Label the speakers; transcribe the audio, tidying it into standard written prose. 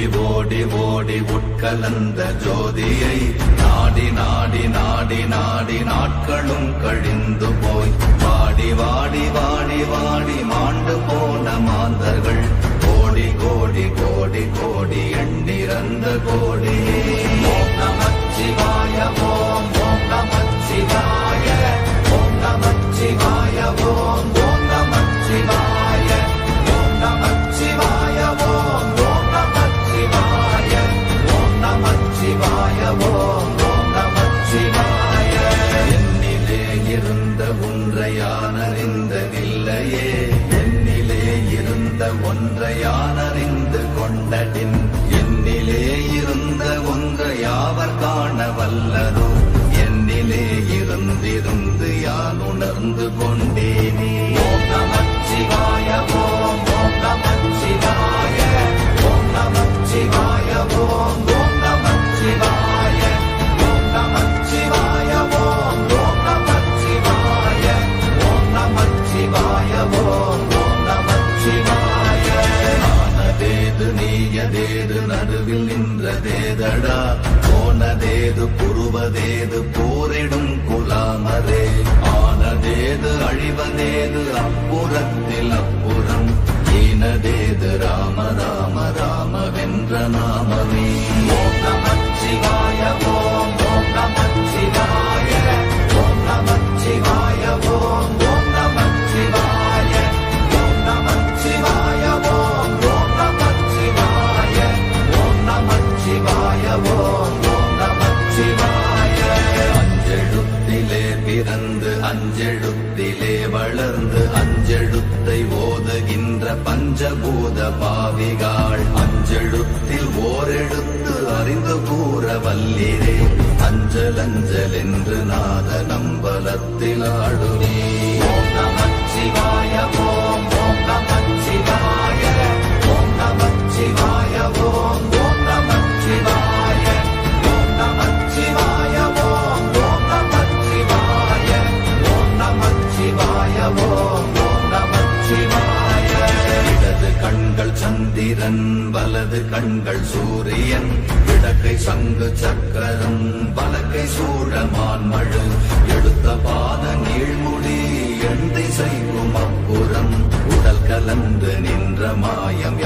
Speaker 1: ஓடி ஓடி ஓடி உட்கலந்த ஜோதியை நாடி நாடி நாடி நாடி நாட்களும் கழிந்து போய் வாடி வாடி வாடி வாடி மாண்டு போன மாந்தர்கள் கோடி கோடி கோடி கோடி எண்ணிறந்த கோடி. ஓம் நமச்சிவாய ஓம் ஓம் நமச்சிவாய ஓம் நமச்சிவாய ஓம் ஓம் நமச்சிவாய ஓம் நமச்சிவாய ஓம் ஓம் நமச்சிவாய ஓம் நமச்சிவாய ஓம் ஓம் நமச்சிவாய. என்னிலே இருந்த ஒன்றை யான் அறிந்ததில்லையே, என்னிலே இருந்த ஒன்றை யான் அறிந்து கொண்டடின், என்னிலே இருந்த ஒன்றை யாவர் காண வல்லரோ, என்னிலே இருந்திருந்து யான் உணர்ந்து கொண்டேனே. ஓம் நமச்சிவாய ஓம் ஓம் நமச்சிவாய ஓம் நமச்சிவாய ஓம் ஓம் நமச்சிவாய ஓம் நமச்சிவாய ஓம் ஓம் நமச்சிவாய ஓம் நமச்சிவாய ஓம் ஓம் நமச்சிவாய. ஆனதேது நீயதேது நடுவில் நின்றதேதடா, போனதேது புருவதேது போரிடும் குலாமரே, ஆனதேது அழிவதேது அப்புறத்தில் அப்புறம், ஈனதேது ராம ராம ராம வென்ற நாமமே. ஓம் நமச்சிவாய ஓம் ஓம் நமச்சிவாய ஓம் நமச்சிவாய ஓம் ஓம் நமச்சிவாய ஓம் நமச்சிவாய ஓம் ஓம் நமச்சிவாய ஓம் நமச்சிவாய ஓம் ஓம் நமச்சிவாய. அஞ்செழுத்திலே பிறந்து அஞ்செழுத்திலே வளர்ந்து அஞ்செழுத்தை ஓதுகின்ற பஞ்சபூத பாவிகாள், அஞ்செழுத்தில் ஓரெழுத்து அறிந்து கூற வல்லிரே, அஞ்சல் அஞ்சல் என்று நாத நம்பலத்தில் ஆடுவே. ஓம் நமச்சிவாய ஓம் ஓம் நமச்சிவாய ஓம் நமச்சிவாய ஓம் ஓம் நமச்சிவாய ஓம் நமச்சிவாய ஓம் ஓம் நமச்சிவாய ஓம் நமச்சிவாய ஓம் ஓம் நமச்சிவாய. இடது கண்கள் சந்திரன் வலது கண்கள் சூரியன், இடக்கை சங்கு சக்கரம் வலக்கை சூழமான்மழு, எடுத்த பாத நீழ்முடி எண் திசைக்கும் அப்புறம், உடல் கலந்து நின்ற மாயம்